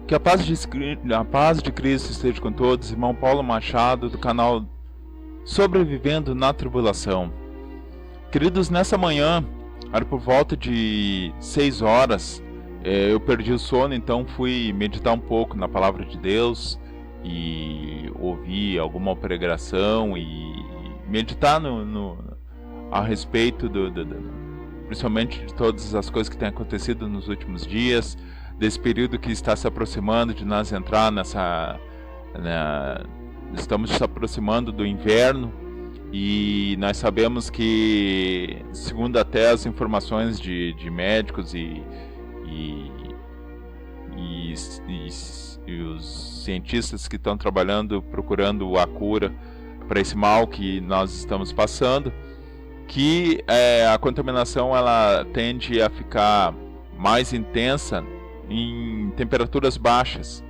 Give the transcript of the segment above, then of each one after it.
Que a paz de Cristo esteja com todos, irmão Paulo Machado, do canal Sobrevivendo na Tribulação. Queridos, nessa manhã, era por volta de 6 horas, eu perdi o sono, então fui meditar um pouco na Palavra de Deus e ouvir alguma pregação e meditar a respeito principalmente de todas as coisas que têm acontecido nos últimos dias, desse período que está se aproximando de nós entrar estamos se aproximando do inverno e nós sabemos que, segundo até as informações de médicos e os cientistas que estão trabalhando, procurando a cura para esse mal que nós estamos passando, que a contaminação ela tende a ficar mais intensa em temperaturas baixas,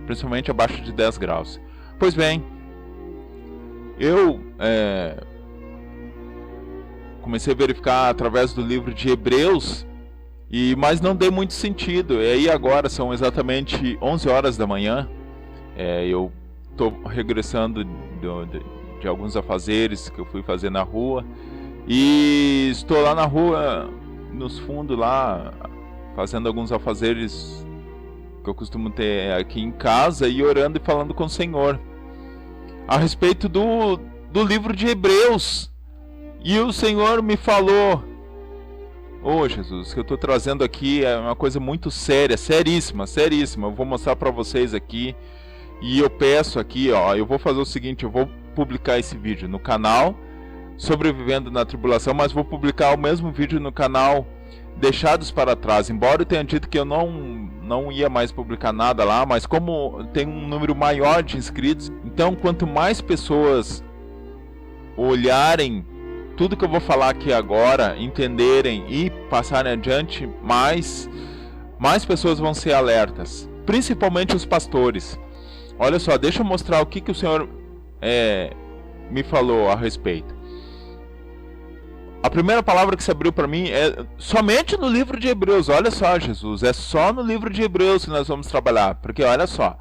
principalmente abaixo de 10 graus. Pois bem, eu comecei a verificar através do livro de Hebreus, mas não dei muito sentido. E aí agora são exatamente 11 horas da manhã, eu estou regressando de alguns afazeres que eu fui fazer na rua, e estou lá na rua, nos fundos lá, fazendo alguns afazeres que eu costumo ter aqui em casa e orando e falando com o Senhor a respeito do livro de Hebreus. E o Senhor me falou: Jesus, o que eu estou trazendo aqui é uma coisa muito séria, seríssima. Eu vou mostrar para vocês aqui. E eu peço aqui, eu vou fazer o seguinte: eu vou publicar esse vídeo no canal Sobrevivendo na Tribulação, mas vou publicar o mesmo vídeo no canal Deixados para Trás. Embora eu tenha dito que eu não ia mais publicar nada lá, mas como tem um número maior de inscritos, então quanto mais pessoas olharem tudo que eu vou falar aqui agora, entenderem e passarem adiante, mais pessoas vão ser alertas, principalmente os pastores. Olha só, deixa eu mostrar o que o Senhor me falou a respeito. A primeira palavra que se abriu para mim é somente no livro de Hebreus. Olha só, Jesus, é só no livro de Hebreus que nós vamos trabalhar. Porque olha só,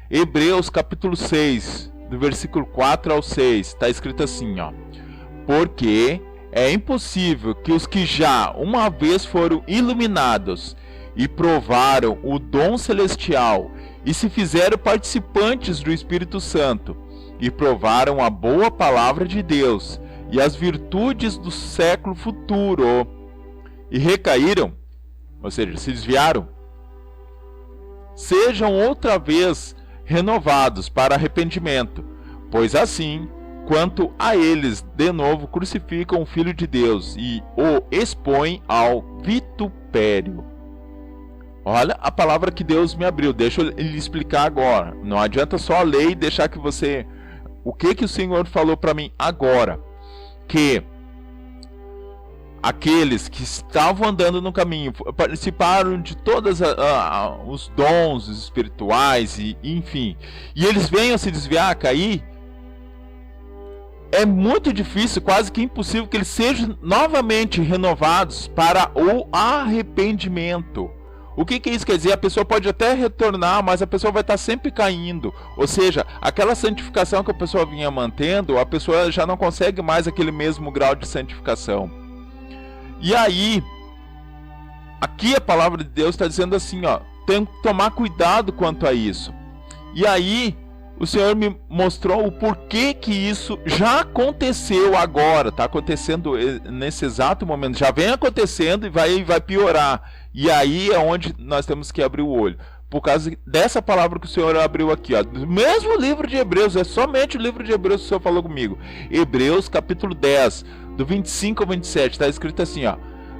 Hebreus capítulo 6, do versículo 4 ao 6, está escrito assim, porque é impossível que os que já uma vez foram iluminados e provaram o dom celestial e se fizeram participantes do Espírito Santo e provaram a boa palavra de Deus e as virtudes do século futuro, e recaíram, ou seja, se desviaram, sejam outra vez renovados para arrependimento, pois assim, quanto a eles, de novo crucificam o Filho de Deus e o expõem ao vitupério. Olha a palavra que Deus me abriu, deixa eu lhe explicar agora, não adianta só ler e deixar que você... O que o Senhor falou para mim agora? Que aqueles que estavam andando no caminho, participaram de todos os dons espirituais, enfim, e eles venham a se desviar, a cair, é muito difícil, quase que impossível, que eles sejam novamente renovados para o arrependimento. O que isso quer dizer? A pessoa pode até retornar, mas a pessoa vai estar sempre caindo. Ou seja, aquela santificação que a pessoa vinha mantendo, a pessoa já não consegue mais aquele mesmo grau de santificação. E aí, aqui a palavra de Deus está dizendo assim, tem que tomar cuidado quanto a isso. E aí, o Senhor me mostrou o porquê que isso já aconteceu agora, está acontecendo nesse exato momento, já vem acontecendo e vai piorar. E aí é onde nós temos que abrir o olho, por causa dessa palavra que o Senhor abriu aqui, do mesmo livro de Hebreus, é somente o livro de Hebreus que o Senhor falou comigo. Hebreus capítulo 10, do 25 ao 27, está escrito assim,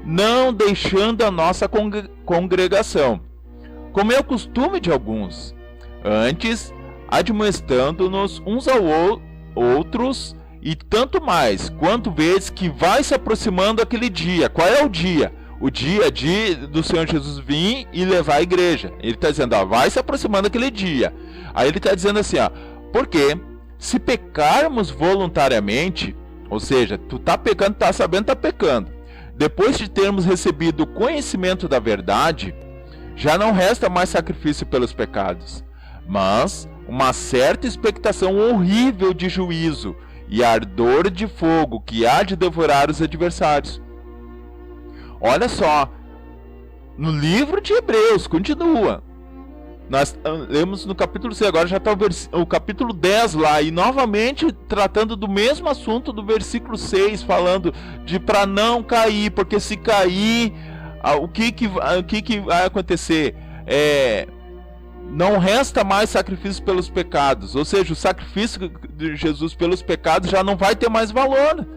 não deixando a nossa congregação, como é o costume de alguns, antes admoestando-nos uns ao outros, e tanto mais, quanto vês que vai se aproximando aquele dia. Qual é o dia? O dia do Senhor Jesus vir e levar a igreja. Ele está dizendo, vai se aproximando aquele dia. Aí ele está dizendo assim, porque se pecarmos voluntariamente, ou seja, tu tá pecando, tá sabendo, tá pecando, depois de termos recebido o conhecimento da verdade, já não resta mais sacrifício pelos pecados, mas uma certa expectação horrível de juízo e ardor de fogo que há de devorar os adversários. Olha só, no livro de Hebreus, continua. Nós lemos no capítulo 6, agora já está o capítulo 10 lá, e novamente tratando do mesmo assunto do versículo 6, falando de para não cair, porque se cair, o que vai acontecer? Não resta mais sacrifício pelos pecados, ou seja, o sacrifício de Jesus pelos pecados já não vai ter mais valor,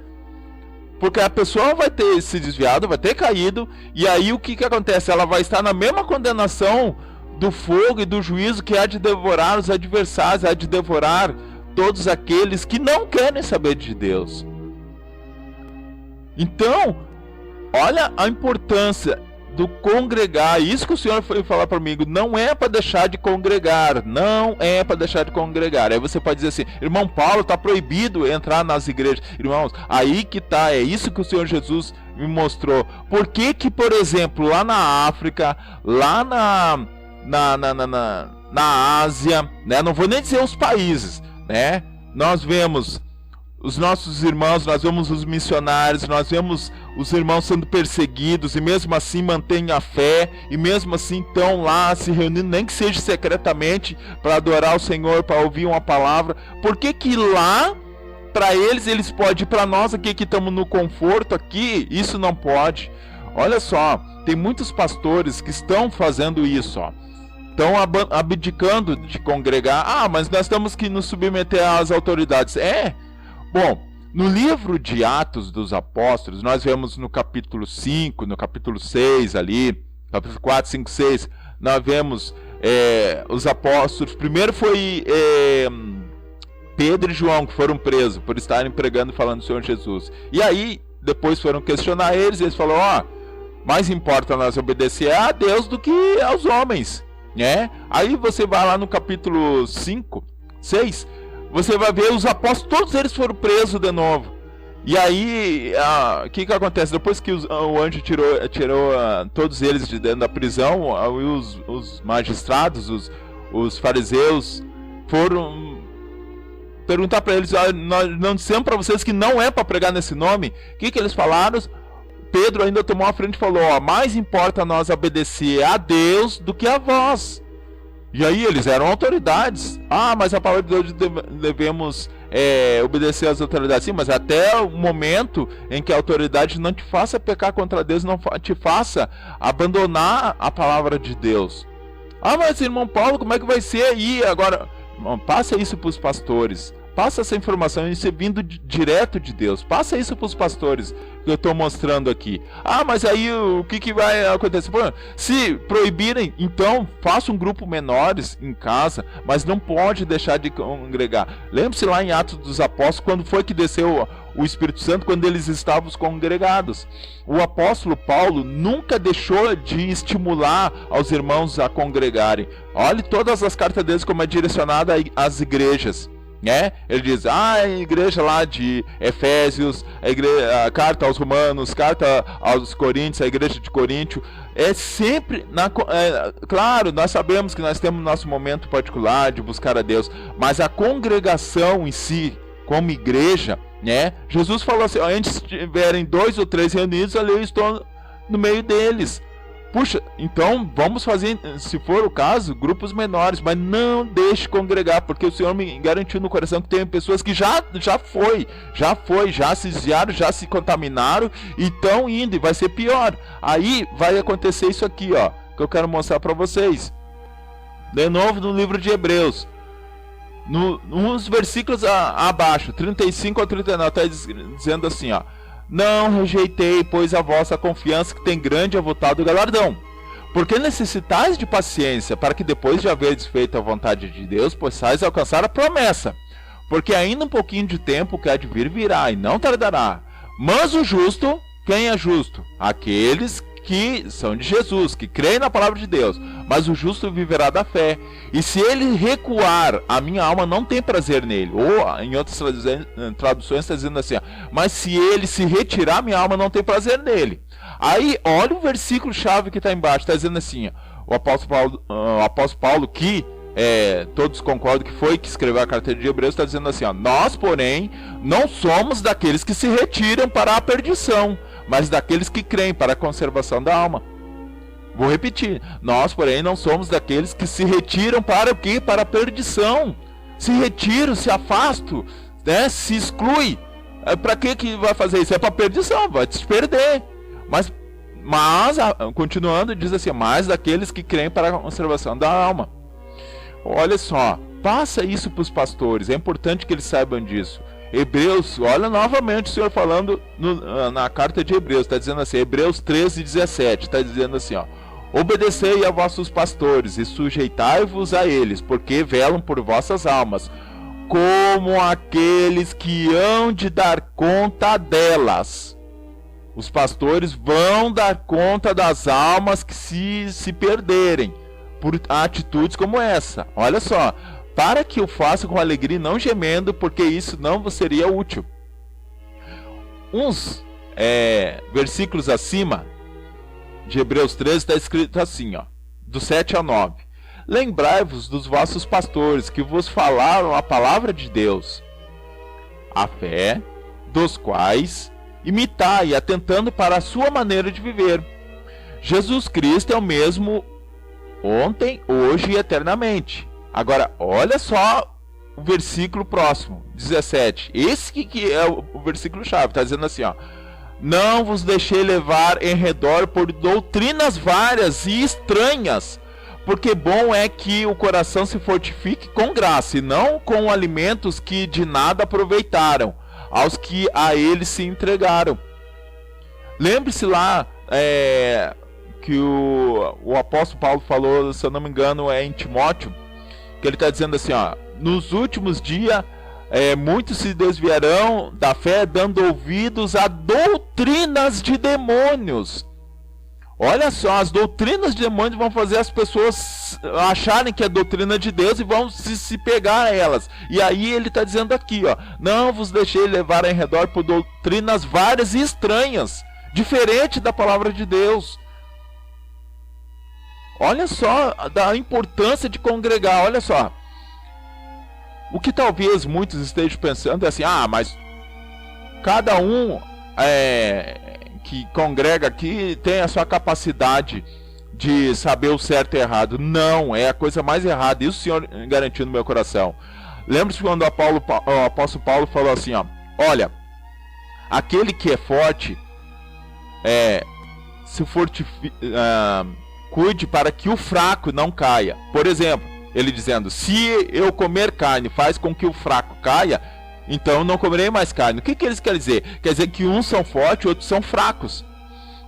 porque a pessoa vai ter se desviado, vai ter caído, e aí o que acontece? Ela vai estar na mesma condenação do fogo e do juízo que há de devorar os adversários, há de devorar todos aqueles que não querem saber de Deus. Então, olha a importância do congregar. Isso que o Senhor foi falar para mim, não é para deixar de congregar, não é para deixar de congregar. Aí você pode dizer assim, irmão Paulo, está proibido entrar nas igrejas. Irmãos, aí que tá, é isso que o Senhor Jesus me mostrou. Por que que, por exemplo, lá na África, lá na Ásia, né? Não vou nem dizer os países, né? Nós vemos os nossos irmãos, nós vemos os missionários, nós vemos os irmãos sendo perseguidos e mesmo assim mantêm a fé e mesmo assim estão lá se reunindo, nem que seja secretamente, para adorar o Senhor, para ouvir uma palavra. Por que que lá, para eles podem, para nós aqui que estamos no conforto aqui, isso não pode? Olha só, tem muitos pastores que estão fazendo isso, ó. Estão abdicando de congregar. Ah, mas nós temos que nos submeter às autoridades. Bom, no livro de Atos dos Apóstolos, nós vemos no capítulo 5, no capítulo 6 ali, capítulo 4, 5, 6, nós vemos os apóstolos. Primeiro foi Pedro e João que foram presos por estarem pregando e falando do Senhor Jesus. E aí, depois foram questionar eles, e eles falaram, mais importa nós obedecer a Deus do que aos homens. Aí você vai lá no capítulo 5, 6, você vai ver os apóstolos, todos eles foram presos de novo. E aí, o que acontece? Depois que o anjo tirou todos eles de dentro da prisão, os magistrados, os fariseus, foram perguntar para eles, nós não dissemos para vocês que não é para pregar nesse nome? O que eles falaram? Pedro ainda tomou a frente e falou, mais importa nós obedecer a Deus do que a vós. E aí eles eram autoridades. Mas a palavra de Deus devemos obedecer às autoridades. Sim, mas até o momento em que a autoridade não te faça pecar contra Deus, não te faça abandonar a palavra de Deus. Mas irmão Paulo, como é que vai ser aí agora? Passa isso para os pastores. Passa essa informação, isso é vindo direto de Deus. Passa isso para os pastores que eu estou mostrando aqui. Mas aí o que vai acontecer? Se proibirem, então faça um grupo menores em casa, mas não pode deixar de congregar. Lembre-se lá em Atos dos Apóstolos, quando foi que desceu o Espírito Santo, quando eles estavam congregados. O apóstolo Paulo nunca deixou de estimular aos irmãos a congregarem. Olhe todas as cartas deles como é direcionada às igrejas. Ele diz, a igreja lá de Efésios, a carta aos Romanos, carta aos Coríntios, a igreja de Coríntio, sempre, claro, nós sabemos que nós temos nosso momento particular de buscar a Deus, mas a congregação em si, como igreja, Jesus falou assim, antes tiverem 2 ou 3 reunidos, ali eu estou no meio deles. Puxa, então vamos fazer, se for o caso, grupos menores, mas não deixe congregar, porque o Senhor me garantiu no coração que tem pessoas que já se desviaram, já se contaminaram e estão indo, e vai ser pior. Aí vai acontecer isso aqui, que eu quero mostrar para vocês. De novo no livro de Hebreus, uns versículos abaixo, 35 a 39, está dizendo assim, não rejeitei, pois a vossa confiança, que tem grande e avultado galardão. Porque necessitais de paciência, para que depois de haverdes feito a vontade de Deus, possais alcançar a promessa. Porque ainda um pouquinho de tempo que há de vir virá, e não tardará. Mas o justo, quem é justo? Aqueles que são de Jesus, que creem na palavra de Deus. Mas o justo viverá da fé. E se ele recuar, a minha alma não tem prazer nele. Ou em outras traduções está dizendo assim, mas se ele se retirar, minha alma não tem prazer nele. Aí olha o versículo chave que está embaixo, está dizendo assim, o apóstolo Paulo, que todos concordam que foi que escreveu a carta de Hebreus, está dizendo assim, ó, nós, porém, não somos daqueles que se retiram para a perdição, mas daqueles que creem para a conservação da alma. Vou repetir, nós, porém, não somos daqueles que se retiram para o quê? Para a perdição. Se retira, se afasta, né? Se exclui. Para que vai fazer isso? É para perdição, vai te perder. Mas continuando, diz assim, mas daqueles que creem para a conservação da alma. Olha só, passa isso para os pastores, é importante que eles saibam disso. Hebreus, olha novamente o Senhor falando na carta de Hebreus, está dizendo assim, Hebreus 13:17, está dizendo assim, ó, obedecei a vossos pastores e sujeitai-vos a eles, porque velam por vossas almas, como aqueles que hão de dar conta delas. Os pastores vão dar conta das almas que se perderem por atitudes como essa. Olha só, para que o faça com alegria e não gemendo, porque isso não vos seria útil. Uns versículos acima de Hebreus 13 está escrito assim, ó, do 7 ao 9. Lembrai-vos dos vossos pastores que vos falaram a palavra de Deus, a fé, dos quais imitai, atentando para a sua maneira de viver. Jesus Cristo é o mesmo ontem, hoje e eternamente. Agora, olha só o versículo próximo, 17. Esse que é o versículo chave, está dizendo assim, ó, não vos deixei levar em redor por doutrinas várias e estranhas, porque bom é que o coração se fortifique com graça, e não com alimentos que de nada aproveitaram, aos que a eles se entregaram. Lembre-se lá que o apóstolo Paulo falou, se eu não me engano, em Timóteo, que ele está dizendo assim, ó, nos últimos dias muitos se desviarão da fé, dando ouvidos a doutrinas de demônios. Olha só, as doutrinas de demônios vão fazer as pessoas acharem que é doutrina de Deus e vão se pegar a elas. E aí ele está dizendo aqui, ó, não vos deixei levar em redor por doutrinas várias e estranhas, diferente da palavra de Deus. Olha só da importância de congregar, olha só. O que talvez muitos estejam pensando é assim, mas cada um que congrega aqui tem a sua capacidade de saber o certo e errado. Não, é a coisa mais errada. Isso o Senhor garantiu no meu coração. Lembre-se quando o apóstolo Paulo falou assim, ó, olha, aquele que é forte, se fortifique, cuide para que o fraco não caia. Por exemplo, ele dizendo, se eu comer carne faz com que o fraco caia, então eu não comerei mais carne. O que eles querem dizer? Quer dizer que uns são fortes e outros são fracos.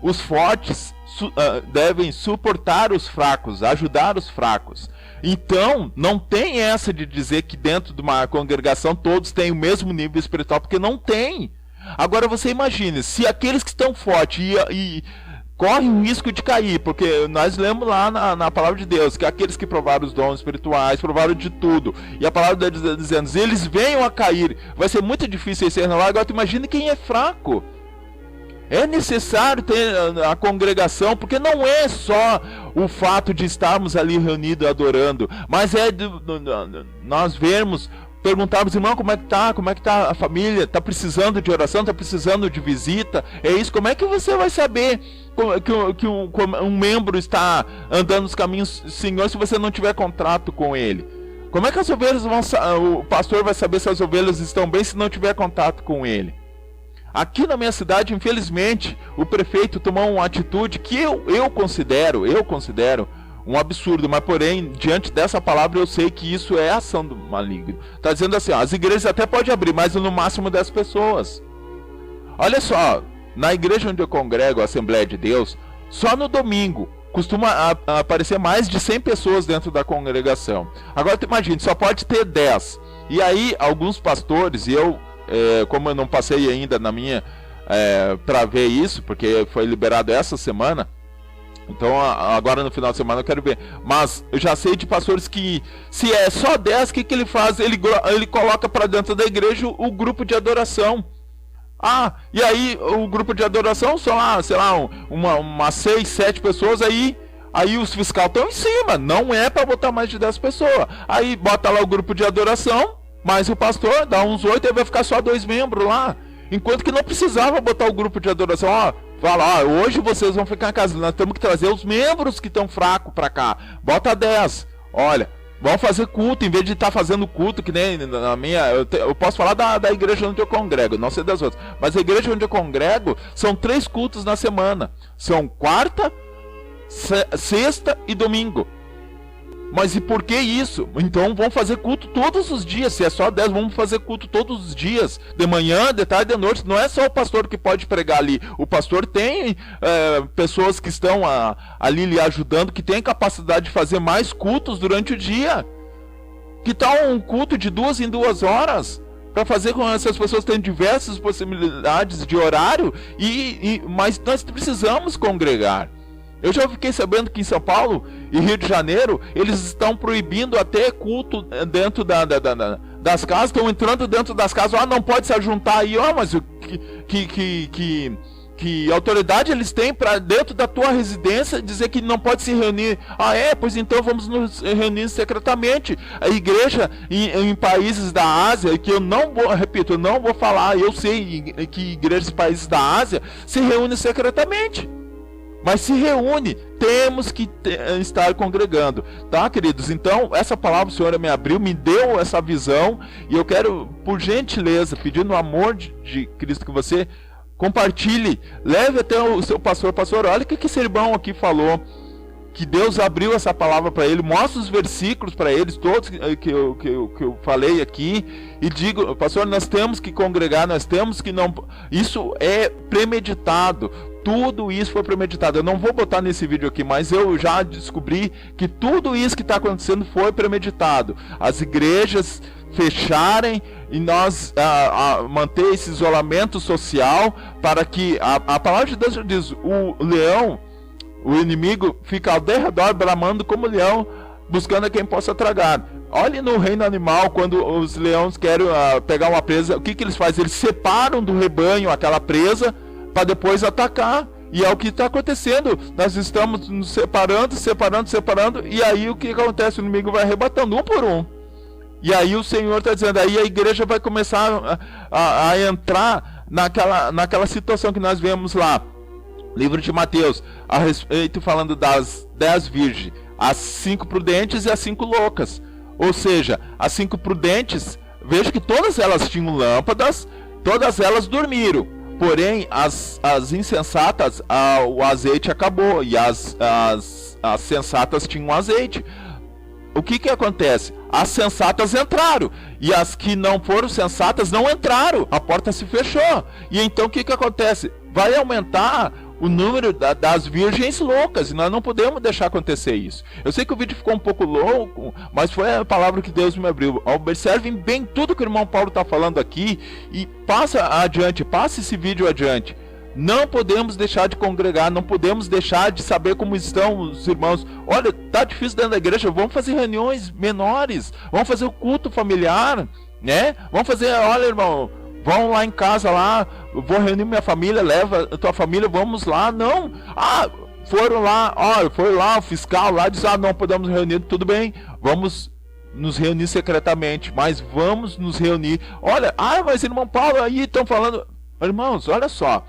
Os fortes devem suportar os fracos, ajudar os fracos. Então, não tem essa de dizer que dentro de uma congregação todos têm o mesmo nível espiritual, porque não tem. Agora você imagine, se aqueles que estão fortes e correm o risco de cair, porque nós lemos lá na palavra de Deus que aqueles que provaram os dons espirituais, provaram de tudo, e a palavra de Deus dizendo, eles venham a cair, vai ser muito difícil ser renovar. Agora tu imagina quem é fraco. É necessário ter a congregação, porque não é só o fato de estarmos ali reunidos adorando, mas nós vermos, perguntarmos, irmão, como é que tá a família, está precisando de oração, está precisando de visita, é isso. Como é que você vai saber que um membro está andando nos caminhos do Senhor se você não tiver contrato com ele? Como é que as ovelhas o pastor vai saber se as ovelhas estão bem se não tiver contato com ele? Aqui na minha cidade, infelizmente, o prefeito tomou uma atitude que eu considero um absurdo, mas porém, diante dessa palavra eu sei que isso é ação do maligno. Está dizendo assim, as igrejas até podem abrir, mas no máximo 10 pessoas. Olha só, na igreja onde eu congrego, a Assembleia de Deus, só no domingo costuma aparecer mais de 100 pessoas dentro da congregação. Agora imagine, só pode ter 10. E aí alguns pastores, e eu, como eu não passei ainda na minha para ver isso, porque foi liberado essa semana, então agora no final de semana eu quero ver. Mas eu já sei de pastores que, se é só 10, o que ele faz? Ele coloca para dentro da igreja o grupo de adoração. E aí o grupo de adoração são lá, sei lá, umas 6, 7 pessoas. Aí Aí os fiscais estão em cima, não é para botar mais de 10 pessoas. Aí bota lá o grupo de adoração, mais o pastor, dá uns 8 e vai ficar só 2 membros lá. Enquanto que não precisava botar o grupo de adoração, ó, fala, ó, hoje vocês vão ficar em casa, nós temos que trazer os membros que estão fracos para cá. Bota 10, olha, vamos fazer culto, em vez de estar fazendo culto, que nem na minha, eu posso falar da igreja onde eu congrego, não sei das outras, mas a igreja onde eu congrego, são 3 cultos na semana, são quarta, sexta e domingo. Mas e por que isso? Então vamos fazer culto todos os dias. Se é só 10, vamos fazer culto todos os dias. De manhã, de tarde, de noite. Não é só o pastor que pode pregar ali. O pastor tem pessoas que estão ali lhe ajudando, que tem capacidade de fazer mais cultos durante o dia. Que tal um culto de 2 em 2 horas? Para fazer com que essas pessoas tenham diversas possibilidades de horário. Mas nós precisamos congregar. Eu já fiquei sabendo que em São Paulo e Rio de Janeiro, eles estão proibindo até culto dentro das casas, estão entrando dentro das casas, não pode se ajuntar aí, mas que autoridade eles têm para dentro da tua residência dizer que não pode se reunir? Pois então vamos nos reunir secretamente. A igreja em países da Ásia, que eu não vou falar, eu sei que igrejas em países da Ásia se reúnem secretamente. Mas se reúne, temos que estar congregando, tá, queridos? Então, essa palavra o Senhor me abriu, me deu essa visão, e eu quero, por gentileza, pedir no amor de Cristo que você compartilhe, leve até o seu pastor, olha o que esse irmão aqui falou, que Deus abriu essa palavra para ele, mostra os versículos para eles, todos que eu falei aqui, e digo, pastor, nós temos que congregar, nós temos que não... Isso é premeditado. Tudo isso foi premeditado. Eu não vou botar nesse vídeo aqui, mas eu já descobri que tudo isso que está acontecendo foi premeditado. As igrejas fecharem e nós manter esse isolamento social para que a palavra de Deus diz, o leão, o inimigo fica ao derredor bramando como leão, buscando a quem possa tragar. Olhe no reino animal, quando os leões querem pegar uma presa, o que eles fazem? Eles separam do rebanho aquela presa para depois atacar. E é o que está acontecendo. Nós estamos nos separando, e aí o que acontece? O inimigo vai arrebatando um por um. E aí o Senhor está dizendo, aí a igreja vai começar a entrar naquela situação que nós vemos lá. Livro de Mateus, a respeito falando das 10 virgens, as 5 prudentes e as 5 loucas. Ou seja, as 5 prudentes, veja que todas elas tinham lâmpadas, todas elas dormiram. Porém, as insensatas, o azeite acabou, e as sensatas tinham azeite. O que acontece? As sensatas entraram, e as que não foram sensatas não entraram, a porta se fechou. E então o que acontece? Vai aumentar o número das virgens loucas, e nós não podemos deixar acontecer isso. Eu sei que o vídeo ficou um pouco louco, mas foi a palavra que Deus me abriu. Observem bem tudo que o irmão Paulo está falando aqui, e passe esse vídeo adiante. Não podemos deixar de congregar, não podemos deixar de saber como estão os irmãos. Olha, tá difícil dentro da igreja, vamos fazer reuniões menores, vamos fazer o culto familiar, né? Vamos fazer, olha, irmão, vão lá em casa lá, eu vou reunir minha família, leva a tua família, vamos lá. Não, foram lá, foi lá o fiscal lá, disse, não podemos reunir, tudo bem, vamos nos reunir secretamente, mas vamos nos reunir. Olha, mas irmão Paulo, aí estão falando, irmãos, olha só,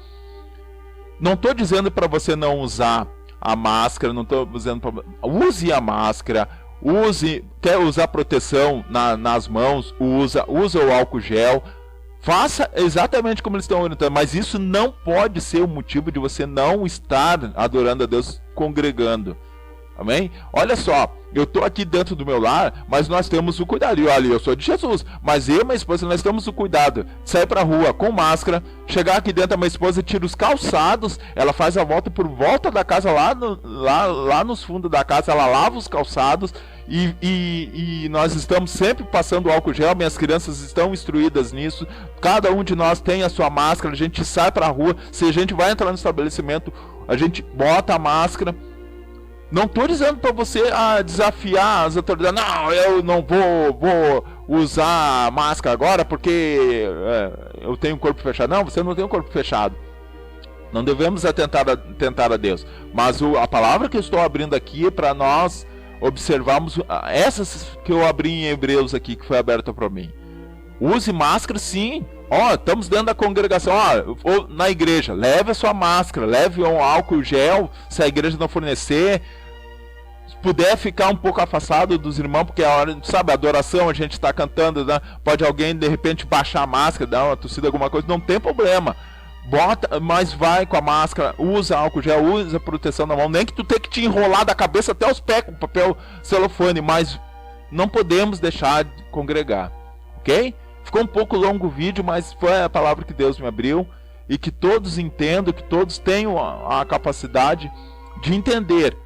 não estou dizendo para você não usar a máscara, não estou dizendo para... Use a máscara, quer usar proteção nas mãos, usa o álcool gel, faça exatamente como eles estão orientando, mas isso não pode ser o motivo de você não estar adorando a Deus, congregando. Amém? Olha só, eu estou aqui dentro do meu lar, mas nós temos o cuidado. E olha, eu sou de Jesus, mas eu e minha esposa, nós temos o cuidado de sair para a rua com máscara, chegar aqui dentro, a minha esposa tira os calçados, ela faz a volta por volta da casa, lá nos fundos da casa, ela lava os calçados, e nós estamos sempre passando álcool gel, minhas crianças estão instruídas nisso, cada um de nós tem a sua máscara, a gente sai para a rua, se a gente vai entrar no estabelecimento, a gente bota a máscara. Não estou dizendo para você desafiar as autoridades, não, eu não vou usar máscara agora porque eu tenho o corpo fechado. Não, você não tem o corpo fechado. Não devemos tentar a Deus. Mas a palavra que eu estou abrindo aqui é para nós observarmos essas que eu abri em Hebreus aqui, que foi aberta para mim. Use máscara, sim. Estamos dentro da congregação, ou na igreja, leve a sua máscara, leve um álcool gel, se a igreja não fornecer. Se puder ficar um pouco afastado dos irmãos, porque a hora, sabe, a adoração, a gente está cantando, né? Pode alguém de repente baixar a máscara, dar uma tossida, alguma coisa, não tem problema. Bota, mas vai com a máscara, usa álcool gel, usa proteção na mão, nem que tu tenha que te enrolar da cabeça até os pés com papel celofane, mas não podemos deixar de congregar, ok? Ficou um pouco longo o vídeo, mas foi a palavra que Deus me abriu, e que todos entendam, que todos tenham a capacidade de entender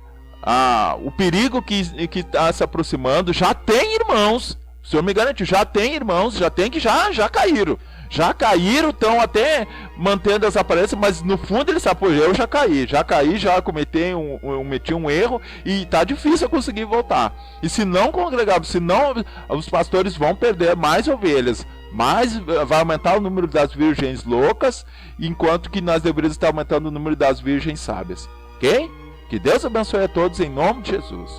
o perigo que está se aproximando. Já tem irmãos, o Senhor me garantiu, já tem irmãos, já tem que já caíram. Já caíram, estão até mantendo as aparências, mas no fundo eles sabem, eu já caí, já cometi um erro e tá difícil eu conseguir voltar. E se não congregar, senão os pastores vão perder mais ovelhas, mas vai aumentar o número das virgens loucas, enquanto que nós deveríamos estar aumentando o número das virgens sábias. Ok? Que Deus abençoe a todos em nome de Jesus.